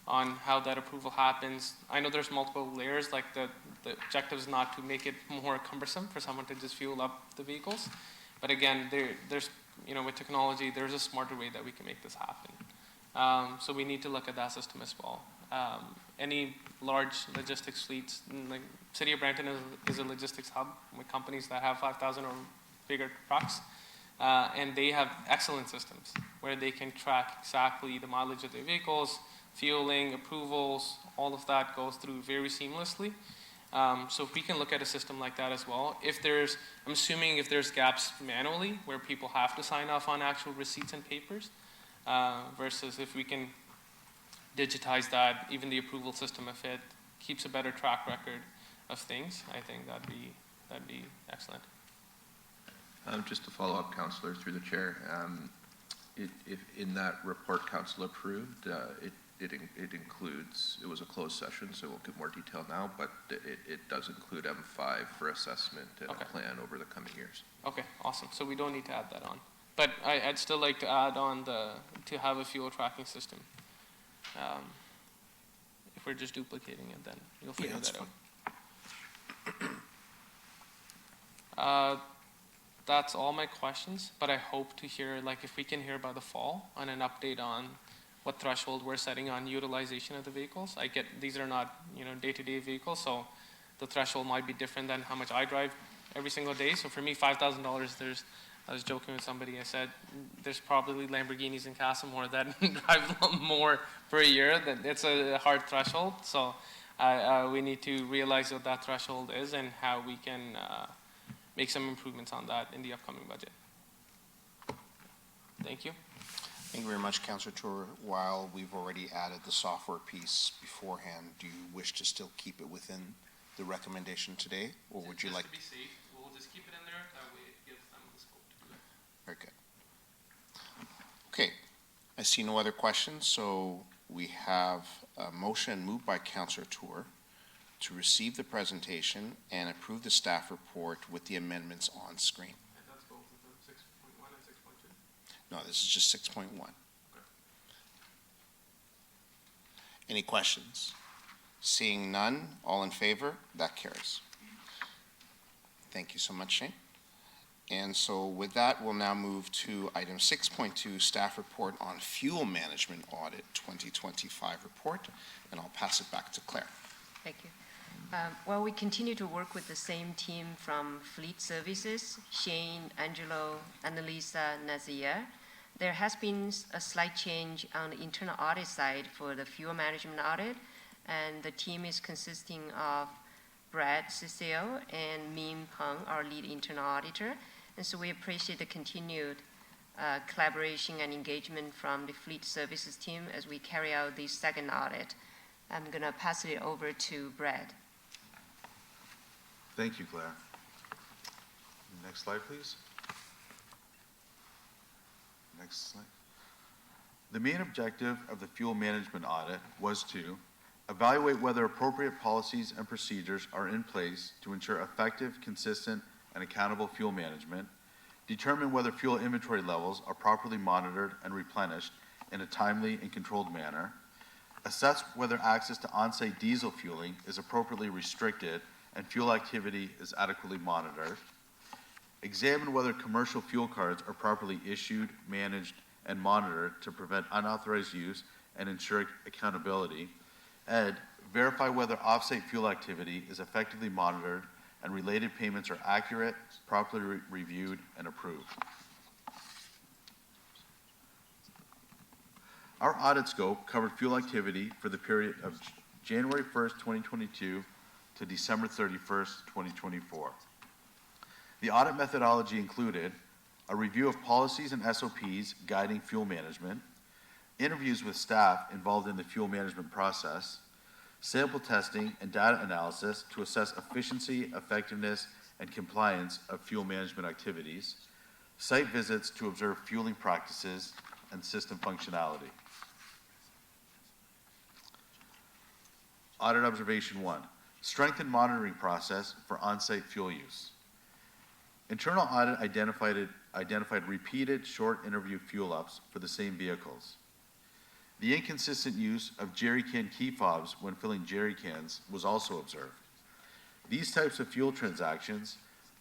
on how that approval happens. I know there's multiple layers, like the objective is not to make it more cumbersome for someone to just fuel up the vehicles. But again, there's, with technology, there's a smarter way that we can make this happen. So we need to look at that system as well. Any large logistics fleets, like City of Brampton is a logistics hub with companies that have 5,000 or bigger trucks. And they have excellent systems where they can track exactly the mileage of their vehicles, fueling, approvals, all of that goes through very seamlessly. So if we can look at a system like that as well, I'm assuming if there's gaps manually where people have to sign off on actual receipts and papers, versus if we can digitize that, even the approval system, if it keeps a better track record of things, I think that'd be excellent. Just to follow up, Councillor, through the chair, if in that report Council approved, it includes, it was a closed session, so we'll give more detail now, but it does include M5 for assessment and a plan over the coming years. Okay, awesome. So we don't need to add that on. But I'd still like to add on to have a fuel tracking system. If we're just duplicating it, then you'll figure that out. That's all my questions, but I hope to hear, if we can hear by the fall on an update on what threshold we're setting on utilization of the vehicles. I get these are not, day-to-day vehicles, so the threshold might be different than how much I drive every single day. So for me, $5,000, I was joking with somebody, I said, there's probably Lamborghinis in Castlemore that drive more per year. That it's a hard threshold. So we need to realize what that threshold is and how we can make some improvements on that in the upcoming budget. Thank you. Thank you very much, Councillor Tour. While we've already added the software piece beforehand, do you wish to still keep it within the recommendation today, or would you like? Just to be safe, we'll just keep it in there. That way it gives them the scope to do it. Very good. Okay, I see no other questions, so we have a motion moved by Councillor Tour to receive the presentation and approve the staff report with the amendments on screen. And that's both of them, 6.1 and 6.2? No, this is just 6.1. Okay. Any questions? Seeing none, all in favor, that carries. Thank you so much, Shane. And so with that, we'll now move to item 6.2, staff report on fuel management audit 2025 report, and I'll pass it back to Claire. Thank you. Well, we continue to work with the same team from Fleet Services, Shane, Angelo, Annalisa, Nazia. There has been a slight change on the internal audit side for the fuel management audit, and the team is consisting of Brad Cecile and Min Peng, our lead internal auditor. And so we appreciate the continued collaboration and engagement from the Fleet Services team as we carry out the second audit. I'm going to pass it over to Brad. Thank you, Claire. Next slide, please. Next slide. The main objective of the fuel management audit was to evaluate whether appropriate policies and procedures are in place to ensure effective, consistent, and accountable fuel management, determine whether fuel inventory levels are properly monitored and replenished in a timely and controlled manner, assess whether access to on-site diesel fueling is appropriately restricted and fuel activity is adequately monitored, examine whether commercial fuel cards are properly issued, managed, and monitored to prevent unauthorized use and ensure accountability, and verify whether off-site fuel activity is effectively monitored and related payments are accurate, properly reviewed, and approved. Our audit scope covered fuel activity for the period of January 1st, 2022 to December 31st, 2024. The audit methodology included a review of policies and SOPs guiding fuel management, interviews with staff involved in the fuel management process, sample testing, and data analysis to assess efficiency, effectiveness, and compliance of fuel management activities, site visits to observe fueling practices, and system functionality. Audit Observation 1, strengthened monitoring process for on-site fuel use. Internal audit identified repeated short interview fuel ups for the same vehicles. The inconsistent use of jerry can key fobs when filling jerry cans was also observed. These types of fuel transactions,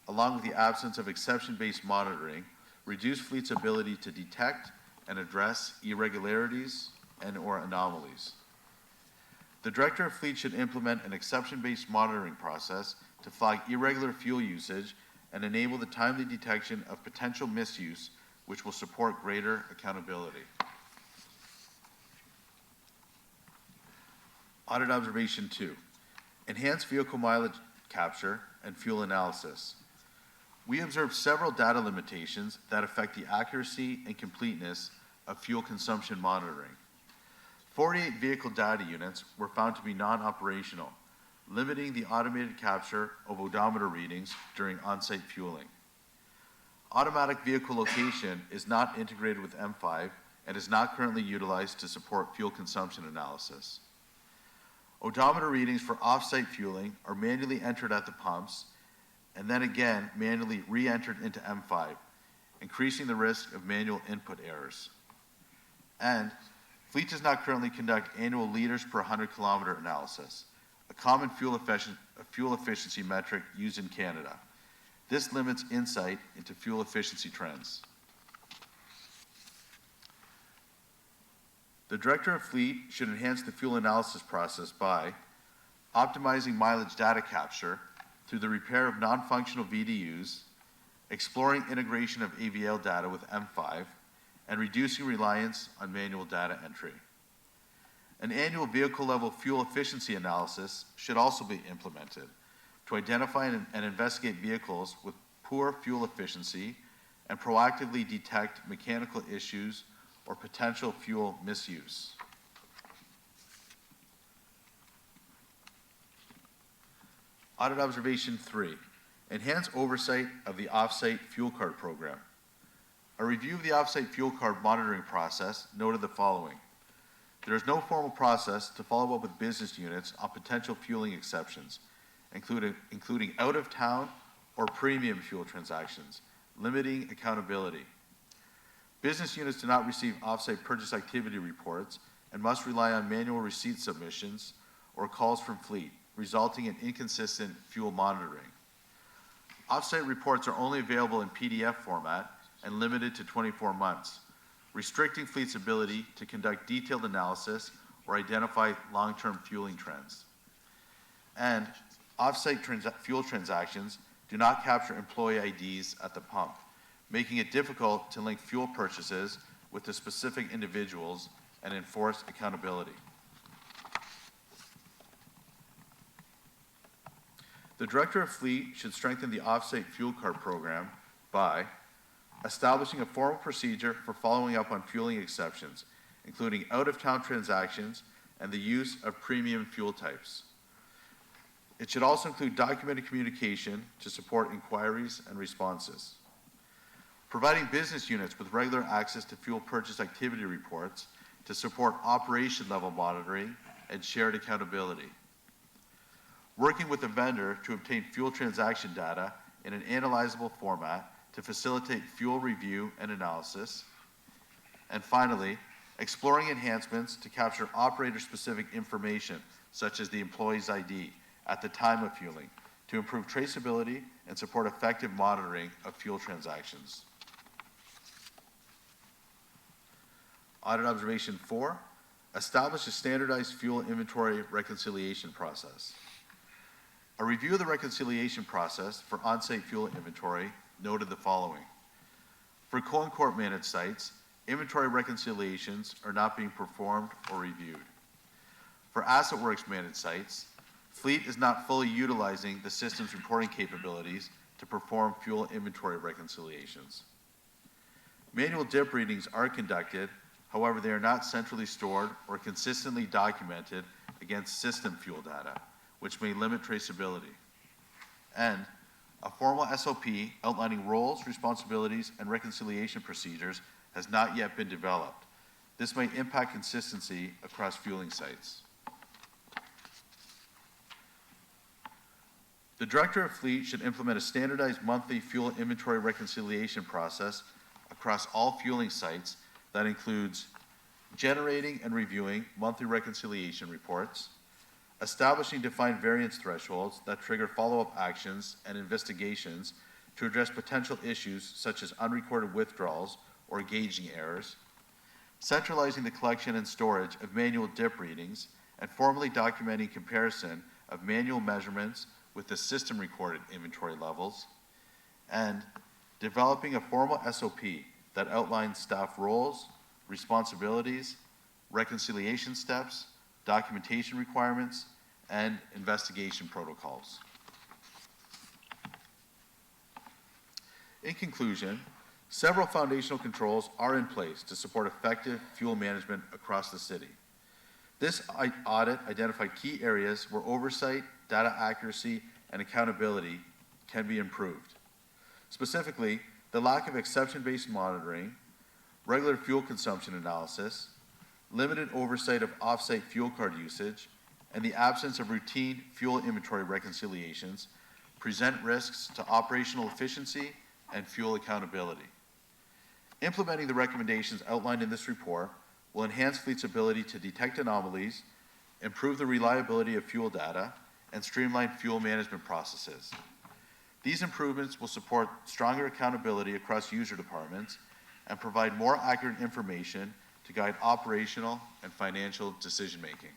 along with the absence of exception-based monitoring, reduce fleet's ability to detect and address irregularities and/or anomalies. The Director of Fleet should implement an exception-based monitoring process to flag irregular fuel usage and enable the timely detection of potential misuse, which will support greater accountability. Audit Observation 2, enhanced vehicle mileage capture and fuel analysis. We observed several data limitations that affect the accuracy and completeness of fuel consumption monitoring. 48 vehicle data units were found to be non-operational, limiting the automated capture of odometer readings during on-site fueling. Automatic vehicle location is not integrated with M5 and is not currently utilized to support fuel consumption analysis. Odometer readings for off-site fueling are manually entered at the pumps and then again manually re-entered into M5, increasing the risk of manual input errors. And Fleet does not currently conduct annual liters per 100 kilometer analysis, a common fuel efficiency metric used in Canada. This limits insight into fuel efficiency trends. The Director of Fleet should enhance the fuel analysis process by optimizing mileage data capture through the repair of non-functional VDUs, exploring integration of AVL data with M5, and reducing reliance on manual data entry. An annual vehicle-level fuel efficiency analysis should also be implemented to identify and investigate vehicles with poor fuel efficiency and proactively detect mechanical issues or potential fuel misuse. Audit Observation 3, enhance oversight of the off-site fuel card program. A review of the off-site fuel card monitoring process noted the following. There is no formal process to follow up with business units on potential fueling exceptions, including out-of-town or premium fuel transactions, limiting accountability. Business units do not receive off-site purchase activity reports and must rely on manual receipt submissions or calls from fleet, resulting in inconsistent fuel monitoring. Off-site reports are only available in PDF format and limited to 24 months, restricting fleet's ability to conduct detailed analysis or identify long-term fueling trends. And off-site fuel transactions do not capture employee IDs at the pump, making it difficult to link fuel purchases with the specific individuals and enforce accountability. The Director of Fleet should strengthen the off-site fuel card program by establishing a formal procedure for following up on fueling exceptions, including out-of-town transactions and the use of premium fuel types. It should also include documented communication to support inquiries and responses. Providing business units with regular access to fuel purchase activity reports to support operation-level monitoring and shared accountability. Working with a vendor to obtain fuel transaction data in an analyzable format to facilitate fuel review and analysis. And finally, exploring enhancements to capture operator-specific information, such as the employee's ID, at the time of fueling, to improve traceability and support effective monitoring of fuel transactions. Audit Observation 4, establish a standardized fuel inventory reconciliation process. A review of the reconciliation process for on-site fuel inventory noted the following. For co-and-court managed sites, inventory reconciliations are not being performed or reviewed. For Asset Works managed sites, Fleet is not fully utilizing the system's reporting capabilities to perform fuel inventory reconciliations. Manual dip readings are conducted, however, they are not centrally stored or consistently documented against system fuel data, which may limit traceability. And a formal SOP outlining roles, responsibilities, and reconciliation procedures has not yet been developed. This may impact consistency across fueling sites. The Director of Fleet should implement a standardized monthly fuel inventory reconciliation process across all fueling sites that includes generating and reviewing monthly reconciliation reports, establishing defined variance thresholds that trigger follow-up actions and investigations to address potential issues such as unrecorded withdrawals or gauging errors, centralizing the collection and storage of manual dip readings, and formally documenting comparison of manual measurements with the system recorded inventory levels, and developing a formal SOP that outlines staff roles, responsibilities, reconciliation steps, documentation requirements, and investigation protocols. In conclusion, several foundational controls are in place to support effective fuel management across the city. This audit identified key areas where oversight, data accuracy, and accountability can be improved. Specifically, the lack of exception-based monitoring, regular fuel consumption analysis, limited oversight of off-site fuel card usage, and the absence of routine fuel inventory reconciliations present risks to operational efficiency and fuel accountability. Implementing the recommendations outlined in this report will enhance Fleet's ability to detect anomalies, improve the reliability of fuel data, and streamline fuel management processes. These improvements will support stronger accountability across user departments and provide more accurate information to guide operational and financial decision-making.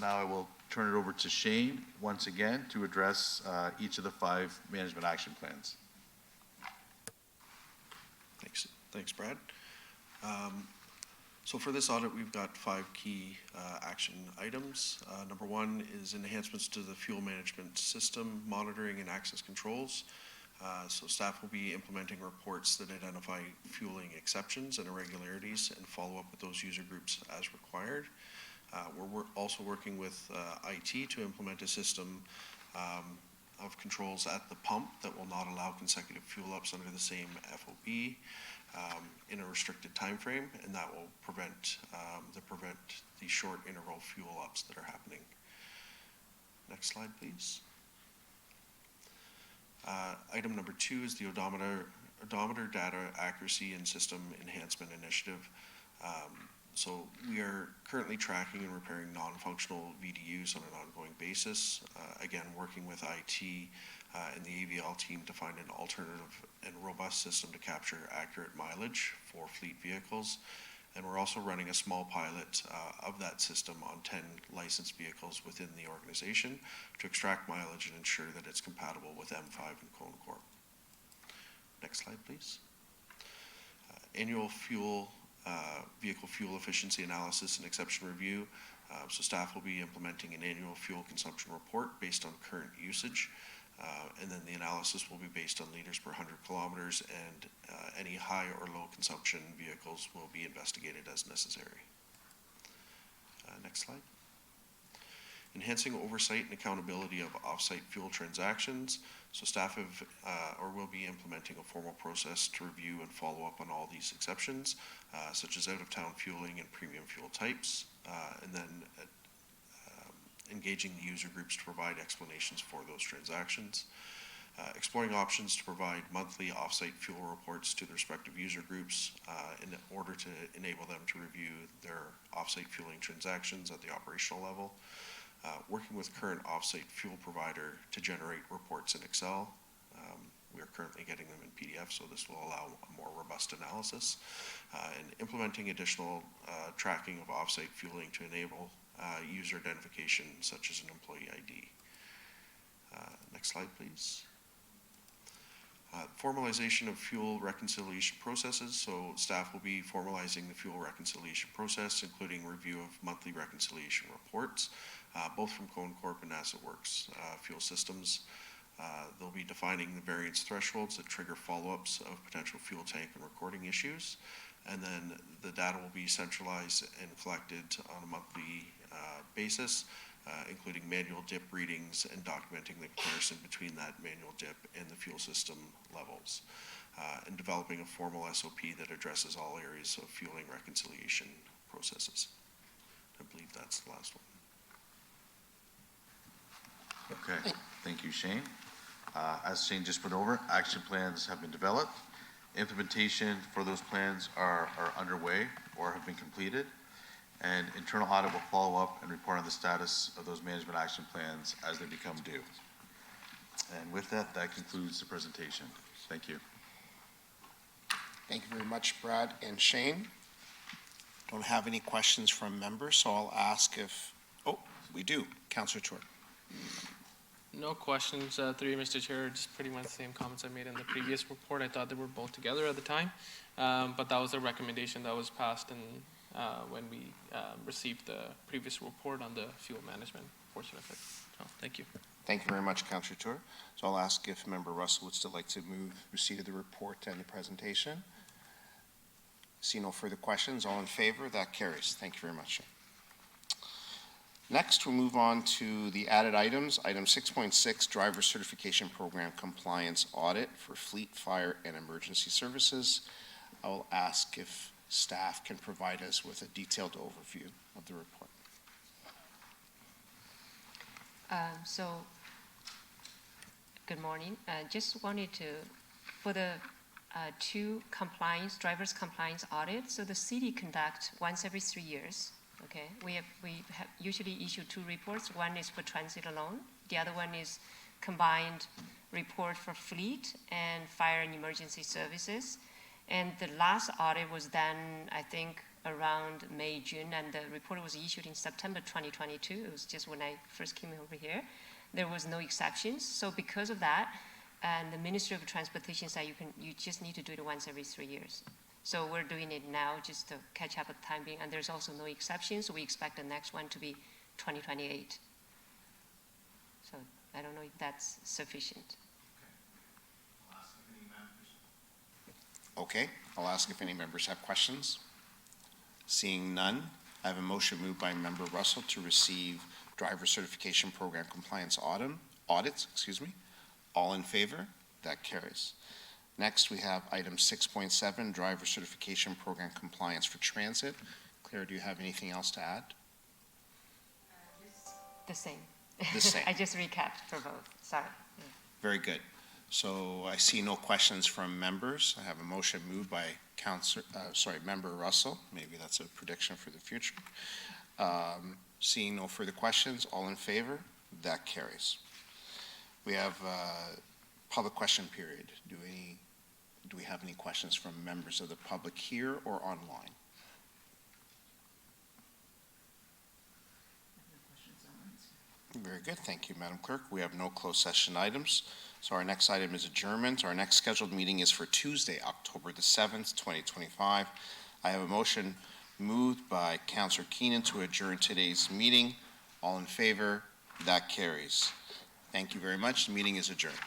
Now I will turn it over to Shane once again to address each of the 5 management action plans. Thanks, Brad. So for this audit, we've got 5 key action items. Number 1 is enhancements to the fuel management system, monitoring and access controls. So staff will be implementing reports that identify fueling exceptions and irregularities and follow up with those user groups as required. We're also working with IT to implement a system of controls at the pump that will not allow consecutive fuel ups under the same FOB in a restricted time frame, and that will prevent the short interval fuel ups that are happening. Next slide, please. Item number 2 is the odometer data accuracy and system enhancement initiative. So we are currently tracking and repairing non-functional VDUs on an ongoing basis. Again, working with IT and the AVL team to find an alternative and robust system to capture accurate mileage for fleet vehicles. And we're also running a small pilot of that system on 10 licensed vehicles within the organization to extract mileage and ensure that it's compatible with M5 and Cone Corp. Next slide, please. Annual vehicle fuel efficiency analysis and exception review. So staff will be implementing an annual fuel consumption report based on current usage. And then the analysis will be based on liters per 100 kilometers, and any high or low consumption vehicles will be investigated as necessary. Next slide. Enhancing oversight and accountability of off-site fuel transactions. So staff have or will be implementing a formal process to review and follow up on all these exceptions, such as out-of-town fueling and premium fuel types, and then engaging the user groups to provide explanations for those transactions. Exploring options to provide monthly off-site fuel reports to the respective user groups in order to enable them to review their off-site fueling transactions at the operational level. Working with current off-site fuel provider to generate reports in Excel. We are currently getting them in PDF, so this will allow a more robust analysis. And implementing additional tracking of off-site fueling to enable user identification, such as an employee ID. Next slide, please. Formalization of fuel reconciliation processes. So staff will be formalizing the fuel reconciliation process, including review of monthly reconciliation reports, both from Cone Corp and Asset Works fuel systems. They'll be defining the variance thresholds that trigger follow-ups of potential fuel tank and recording issues. And then the data will be centralized and collected on a monthly basis, including manual dip readings and documenting the comparison between that manual dip and the fuel system levels, and developing a formal SOP that addresses all areas of fueling reconciliation processes. I believe that's the last one. Okay, thank you, Shane. As Shane just went over, action plans have been developed. Implementation for those plans are underway or have been completed. And internal audit will follow up and report on the status of those management action plans as they become due. And with that, that concludes the presentation. Thank you. Thank you very much, Brad and Shane. Don't have any questions from members, so I'll ask if, oh, we do. Councillor Chort. No questions, through you, Mr. Chair, just pretty much the same comments I made in the previous report. I thought they were both together at the time, but that was a recommendation that was passed when we received the previous report on the fuel management portion of it. So, thank you. Thank you very much, Councillor Chort. So I'll ask if Member Russell would still like to move receipt of the report and the presentation. See no further questions. All in favor? That carries. Thank you very much. Next, we'll move on to the added items. Item 6.6, Driver Certification Program Compliance Audit for Fleet, Fire, and Emergency Services. I will ask if staff can provide us with a detailed overview of the report. Good morning. Just wanted to, for the two driver's compliance audits, so the city conducts once every 3 years. Okay, we have usually issue two reports. One is for transit alone. The other one is combined report for fleet and fire and emergency services. And the last audit was done, I think, around May, June, and the report was issued in September 2022. It was just when I first came over here. There was no exceptions. So because of that, and the Ministry of Transportation said you just need to do it once every 3 years. So we're doing it now just to catch up at the time being, and there's also no exceptions, so we expect the next one to be 2028. So I don't know if that's sufficient. Okay, I'll ask if any members have questions. Seeing none, I have a motion moved by Member Russell to receive Driver Certification Program Compliance Audits. All in favor? That carries. Next, we have item 6.7, Driver Certification Program Compliance for Transit. Claire, do you have anything else to add? The same. The same. I just recapped for both. Sorry. Very good. So I see no questions from members. I have a motion moved by Member Russell. Maybe that's a prediction for the future. Seeing no further questions, all in favor? That carries. We have public question period. Do we have any questions from members of the public here or online? Very good. Thank you, Madam Clerk. We have no closed session items. So our next item is adjournment. Our next scheduled meeting is for Tuesday, October the 7th, 2025. I have a motion moved by Councillor Keenan to adjourn today's meeting. All in favor? That carries. Thank you very much. The meeting is adjourned.